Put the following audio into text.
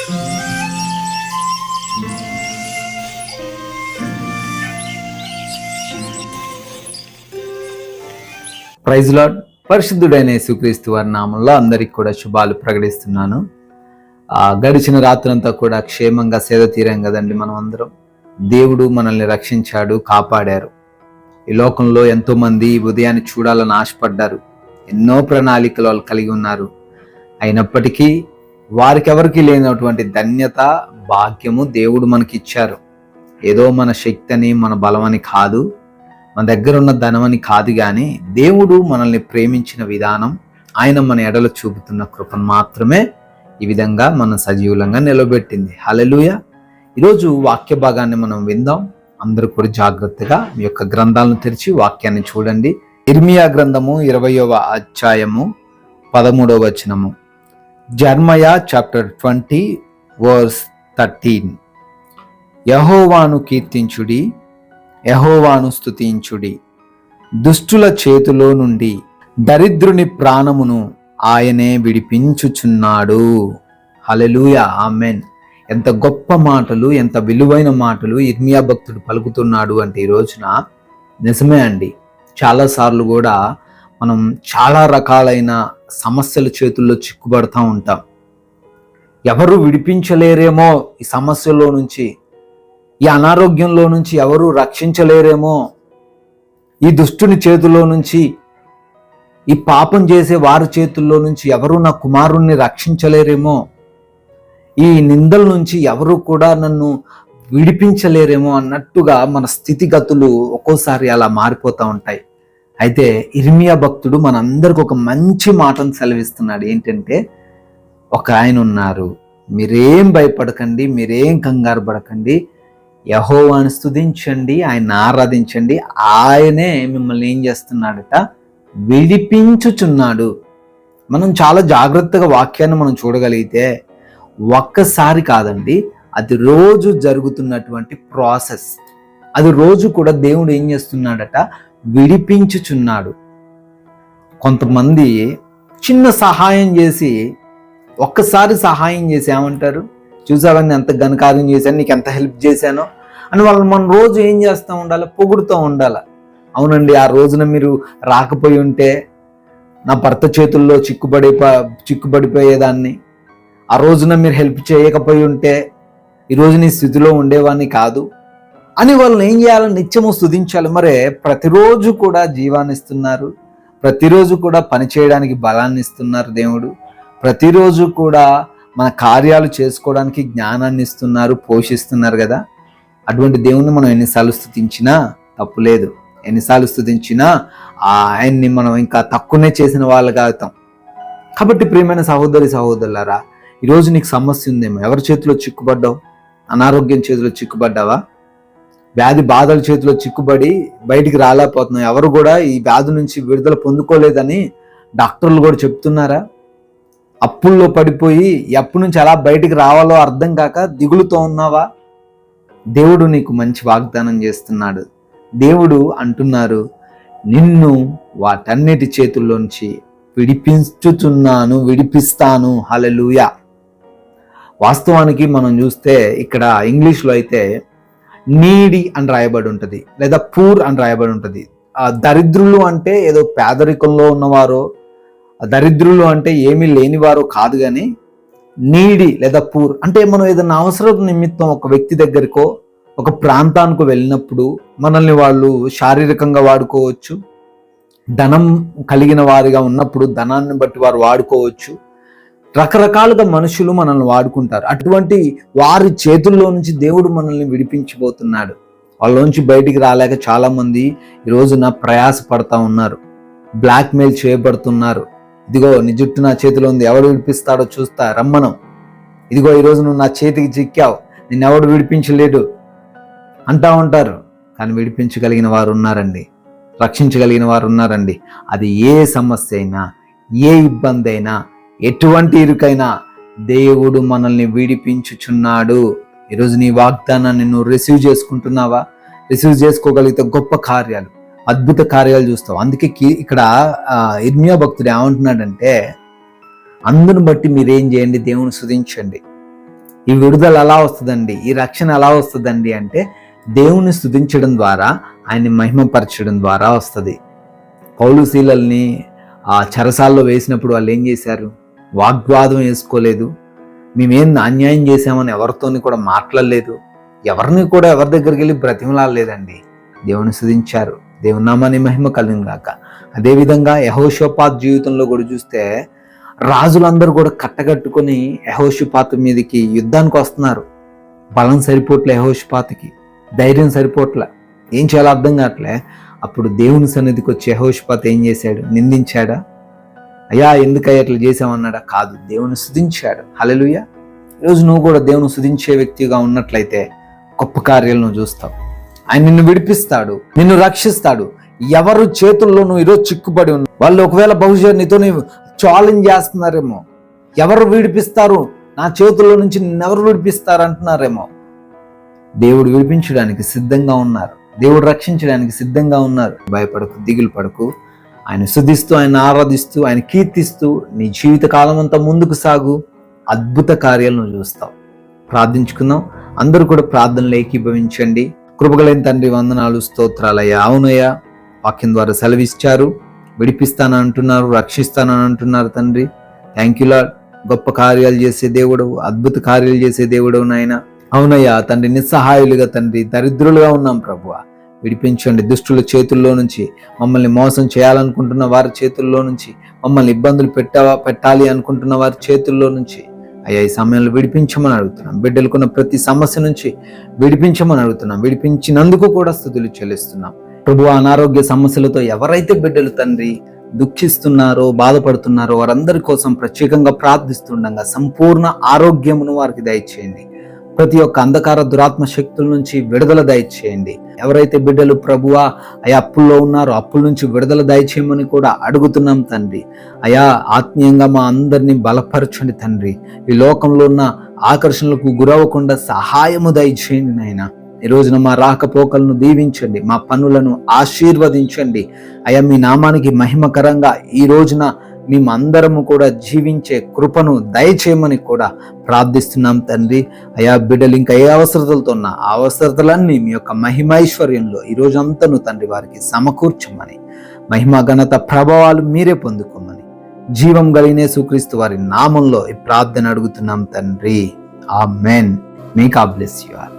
Praise lord. పరిశుద్ధుడైన యేసుక్రీస్తు వారి నామంలో అందరికి కూడా శుభాలు ప్రకటిస్తున్నాను. గడిచిన రాత్రంతా కూడా క్షేమంగా సేద తీరాం కదండి. మనం అందరం దేవుడు మనల్ని రక్షించాడు, కాపాడారు. ఈ లోకంలో ఎంతో మంది ఉదయాన్ని చూడాలని ఆశపడ్డారు. ఎన్నో ప్రణాళికలు వాళ్ళు కలిగి ఉన్నారు. అయినప్పటికీ వారికెవరికి లేనటువంటి ధన్యత, భాగ్యము దేవుడు మనకి ఇచ్చారు. ఏదో మన శక్తి అని, మన బలమని కాదు, మన దగ్గర ఉన్న ధనమని కాదు, కానీ దేవుడు మనల్ని ప్రేమించిన విధానం, ఆయన మన ఎడలో చూపుతున్న కృపను మాత్రమే ఈ విధంగా మనం సజీవులంగా నిలబెట్టింది. హల్లెలూయా. ఈరోజు వాక్య భాగాన్ని మనం విందాం. అందరూ కూడా జాగ్రత్తగా మీ యొక్క గ్రంథాలను తెరిచి వాక్యాన్ని చూడండి. ఇర్మియా గ్రంథము 20వ అధ్యాయము 13వ వచనము. Jeremiah chapter 20 verse 13. యెహోవాను కీర్తించుడి, యెహోవాను స్తుతించుడి. దుష్టుల చేతిలో నుండి దరిద్రుని ప్రాణమును ఆయనే విడిపించుచున్నాడు. హల్లెలూయా, ఆమెన్. ఎంత గొప్ప మాటలు, ఎంత విలువైన మాటలు ఇర్మియా భక్తుడు పలుకుతున్నాడు అంటే ఈ రోజున నిజమే అండి. చాలాసార్లు కూడా మనం చాలా రకాలైన సమస్యల చేతుల్లో చిక్కుబడతా ఉంటాం. ఎవరు విడిపించలేరేమో ఈ సమస్యలో నుంచి, ఈ అనారోగ్యంలో నుంచి ఎవరు రక్షించలేరేమో, ఈ దుష్టుని చేతుల్లో నుంచి, ఈ పాపం చేసే వారి చేతుల్లో నుంచి ఎవరు నా కుమారుణ్ణి రక్షించలేరేమో, ఈ నిందల నుంచి ఎవరు కూడా నన్ను విడిపించలేరేమో అన్నట్టుగా మన స్థితిగతులు ఒక్కోసారి అలా మారిపోతూ ఉంటాయి. అయితే ఇర్మియా భక్తుడు మనందరికి ఒక మంచి మాటను సెలవిస్తున్నాడు. ఏంటంటే, ఒక ఆయన ఉన్నారు, మీరేం భయపడకండి, మీరేం కంగారు పడకండి, యెహోవాను స్తుతించండి, ఆయన ఆరాధించండి, ఆయనే మిమ్మల్ని ఏం చేస్తున్నాడట, విడిపించుచున్నాడు. మనం చాలా జాగ్రత్తగా వాక్యాన్ని మనం చూడగలిగితే ఒక్కసారి కాదండి, అది రోజు జరుగుతున్నటువంటి ప్రాసెస్. అది రోజు కూడా దేవుడు ఏం చేస్తున్నాడట, విడిపించుచున్నాడు. కొంతమంది చిన్న సహాయం చేసి, ఒక్కసారి సహాయం చేసి ఏమంటారు, చూసావని ఎంత ఘనకార్యం చేశాను, నీకు ఎంత హెల్ప్ చేశానో అని వాళ్ళు మనం రోజు ఏం చేస్తూ ఉండాలి, పొగుడుతూ ఉండాలి. అవునండి, ఆ రోజున మీరు రాకపోయి ఉంటే నా భర్త చేతుల్లో చిక్కుబడిపోయేదాన్ని, ఆ రోజున మీరు హెల్ప్ చేయకపోయి ఉంటే ఈరోజు నీ స్థితిలో ఉండేవాడిని కాదు అని వాళ్ళని ఏం చేయాలి, నిత్యము స్తుతించాలి. మరే ప్రతిరోజు కూడా జీవాన్ని ఇస్తున్నారు, ప్రతిరోజు కూడా పని చేయడానికి బలాన్ని ఇస్తున్నారు దేవుడు, ప్రతిరోజు కూడా మన కార్యాలు చేసుకోవడానికి జ్ఞానాన్ని ఇస్తున్నారు, పోషిస్తున్నారు కదా. అటువంటి దేవుణ్ణి మనం ఎన్నిసార్లు స్తుతించినా తప్పు లేదు. ఎన్నిసార్లు స్తుతించినా ఆయన్ని మనం ఇంకా తక్కువనే చేసిన వాళ్ళగా అవుతాం. కాబట్టి ప్రియమైన సహోదరి సహోదరులారా, ఈరోజు నీకు సమస్య ఉందేమో. ఎవరి చేతిలో చిక్కుబడ్డావు? అనారోగ్యం చేతిలో చిక్కుబడ్డావా? వ్యాధి బాధల చేతిలో చిక్కుబడి బయటికి రాలేకపోతున్నావు. ఎవరు కూడా ఈ వ్యాధి నుంచి విడుదల పొందుకోలేదని డాక్టర్లు కూడా చెప్తున్నారా? అప్పుల్లో పడిపోయి ఎప్పటి నుంచి అలా బయటికి రావాలో అర్థం కాక దిగులుతో ఉన్నావా? దేవుడు నీకు మంచి వాగ్దానం చేస్తున్నాడు. దేవుడు అంటున్నారు, నిన్ను వాటన్నిటి చేతుల్లోంచి విడిపించుచున్నాను, విడిపిస్తాను. హల్లెలూయా. వాస్తవానికి మనం చూస్తే ఇక్కడ ఇంగ్లీష్లో అయితే నీడి అని రాయబడి ఉంటుంది, లేదా పూర్ అని రాయబడి ఉంటుంది. దరిద్రులు అంటే ఏదో పేదరికంలో ఉన్నవారో, దరిద్రులు అంటే ఏమీ లేనివారో కాదు, కానీ నీడి లేదా పూర్ అంటే మనం ఏదైనా అవసరం నిమిత్తం ఒక వ్యక్తి దగ్గరకో ఒక ప్రాంతానికి వెళ్ళినప్పుడు మనల్ని వాళ్ళు శారీరకంగా వాడుకోవచ్చు, ధనం కలిగిన వారిగా ఉన్నప్పుడు ధనాన్ని బట్టి వారు వాడుకోవచ్చు. రకరకాలుగా మనుషులు మనల్ని వాడుకుంటారు. అటువంటి వారి చేతుల్లో నుంచి దేవుడు మనల్ని విడిపించబోతున్నాడు. వాళ్ళలోంచి బయటికి రాలేక చాలామంది ఈ రోజున ప్రయాస పడతా ఉన్నారు, బ్లాక్మెయిల్ చేయబడుతున్నారు. ఇదిగో నీ జుట్టు నా చేతిలో ఉంది, ఎవడు విడిపిస్తాడో చూస్తా, రమ్మను. ఇదిగో ఈరోజు నువ్వు నా చేతికి చిక్కావు, నిన్నెవడు విడిపించలేడు అంటా ఉంటారు. కానీ విడిపించగలిగిన వారు ఉన్నారండి, రక్షించగలిగిన వారు ఉన్నారండి. అది ఏ సమస్య అయినా, ఏ ఇబ్బంది అయినా, ఎటువంటి ఇరుకైనా దేవుడు మనల్ని విడిపించుచున్నాడు. ఈరోజు నీ వాగ్దానాన్ని నువ్వు రిసీవ్ చేసుకుంటున్నావా? రిసీవ్ చేసుకోగలిగితే గొప్ప కార్యాలు, అద్భుత కార్యాలు చూస్తావు. అందుకే ఇక్కడ ఇర్మియా భక్తుడు ఏమంటున్నాడంటే, అందును బట్టి మీరేం చేయండి, దేవుని స్తుతించండి. ఈ విడుదల ఎలా వస్తుందండి, ఈ రక్షణ ఎలా వస్తుందండి అంటే దేవుని స్తుతించడం ద్వారా, ఆయన్ని మహిమపరచడం ద్వారా వస్తుంది. పౌలు శీలల్ని ఆ చెరసాల్లో వేసినప్పుడు వాళ్ళు ఏం చేశారు? వాగ్వాదం వేసుకోలేదు, మేమేం అన్యాయం చేశామని ఎవరితోని కూడా మాట్లాడలేదు, ఎవరిని కూడా ఎవరి దగ్గరికి వెళ్ళి బ్రతిమలాడలేదండి. దేవుని స్తుతించారు. దేవుని నామాన్ని మహిమ కలిగిన గాక. అదేవిధంగా యెహోషాపాతు జీవితంలో కూడా చూస్తే రాజులందరూ కూడా కట్టగట్టుకొని యెహోషాపాతు మీదకి యుద్ధానికి వస్తున్నారు. బలం సరిపోట్లే, యెహోషాపాతుకి ధైర్యం సరిపోట్లే, ఏం చేయాలో అర్థం కావట్లే. అప్పుడు దేవుని సన్నిధికి వచ్చి యెహోషాపాతు ఏం చేశాడు? నిందించాడా? అయ్యా ఎందుకయ్యా అట్లా చేసామన్నాడా? కాదు, దేవుని స్తుతించాడు. హల్లెలూయా. ఈరోజు నువ్వు కూడా దేవుని స్తుతించే వ్యక్తిగా ఉన్నట్లయితే గొప్ప కార్యాలు నువ్వు చూస్తావు. ఆయన నిన్ను విడిపిస్తాడు, నిన్ను రక్షిస్తాడు. ఎవరు చేతుల్లో నువ్వు ఈరోజు చిక్కుబడి ఉన్నావు, వాళ్ళు ఒకవేళ బహుశా నీతో ఛాలెంజ్ చేస్తున్నారేమో, ఎవరు విడిపిస్తారు, నా చేతుల్లో నుంచి నిన్నెవరు విడిపిస్తారు అంటున్నారేమో. దేవుడు విడిపించడానికి సిద్ధంగా ఉన్నారు, దేవుడు రక్షించడానికి సిద్ధంగా ఉన్నారు. భయపడకు, దిగులు పడకు. ఆయన స్తుతిస్తూ, ఆయన ఆరాధిస్తూ, ఆయన కీర్తిస్తూ నీ జీవిత కాలం అంతా ముందుకు సాగు. అద్భుత కార్యాలను చూస్తావు. ప్రార్థించుకుందాం. అందరూ కూడా ప్రార్థనలు ఏకీభవించండి. కృపగలైన తండ్రి, వందనాలు, స్తోత్రాలయ్యా. అవునయ్యా, వాక్యం ద్వారా సెలవిచ్చారు, విడిపిస్తానని అంటున్నారు, రక్షిస్తానని అంటున్నారు తండ్రి. Thank you lord. గొప్ప కార్యాలు చేసే దేవుడు, అద్భుత కార్యాలు చేసే దేవుడు నాయన. అవునయ్యా తండ్రి, నిస్సహాయులుగా తండ్రి, దరిద్రులుగా ఉన్నాం ప్రభువా. విడిపించండి దుష్టుల చేతుల్లో నుంచి, మమ్మల్ని మోసం చేయాలనుకుంటున్న వారి చేతుల్లో నుంచి, మమ్మల్ని ఇబ్బందులు పెట్టాలి అనుకుంటున్న వారి చేతుల్లో నుంచి అయ్యా ఈ సమయంలో విడిపించమని అడుగుతున్నాం. బిడ్డలకున్న ప్రతి సమస్య నుంచి విడిపించమని అడుగుతున్నాం. విడిపించినందుకు కూడా స్తుతులు చెల్లిస్తున్నాం ప్రభువా. అనారోగ్య సమస్యలతో ఎవరైతే బిడ్డలు తండ్రి దుఃఖిస్తున్నారో, బాధపడుతున్నారో వారందరి కోసం ప్రత్యేకంగా ప్రార్థిస్తుండగా సంపూర్ణ ఆరోగ్యమును వారికి దయచేయండి. ప్రతి ఒక్క అంధకార దురాత్మ శక్తుల నుంచి విడుదల దయచేయండి. ఎవరైతే బిడ్డలు ప్రభువా అయా అప్పుల్లో ఉన్నారో అప్పుల నుంచి విడుదల దయచేయమని కూడా అడుగుతున్నాం తండ్రి. అయా ఆత్మీయంగా మా అందరినీ బలపరచండి తండ్రి. ఈ లోకంలో ఉన్న ఆకర్షణలకు గురవ్వకుండా సహాయము దయచేయండి నాయన. ఈ రోజున మా రాకపోకలను దీవించండి, మా పనులను ఆశీర్వదించండి. అయా మీ నామానికి మహిమకరంగా ఈ రోజున మేమందరము కూడా జీవించే కృపను దయచేయమని కూడా ప్రార్థిస్తున్నాం తండ్రి. అయా బిడ్డలు ఇంకా ఏ అవసరతలతో ఉన్నా ఆ అవసరతలన్నీ మీ యొక్క మహిమైశ్వర్యంలో ఈ రోజంతను తండ్రి వారికి సమకూర్చమని, మహిమ ఘనత ప్రభావాలు మీరే పొందుకోమని జీవం కలిగిన యేసుక్రీస్తు వారి నామంలో ఈ ప్రార్థన అడుగుతున్నాం తండ్రి. ఆమేన్. May God bless you all.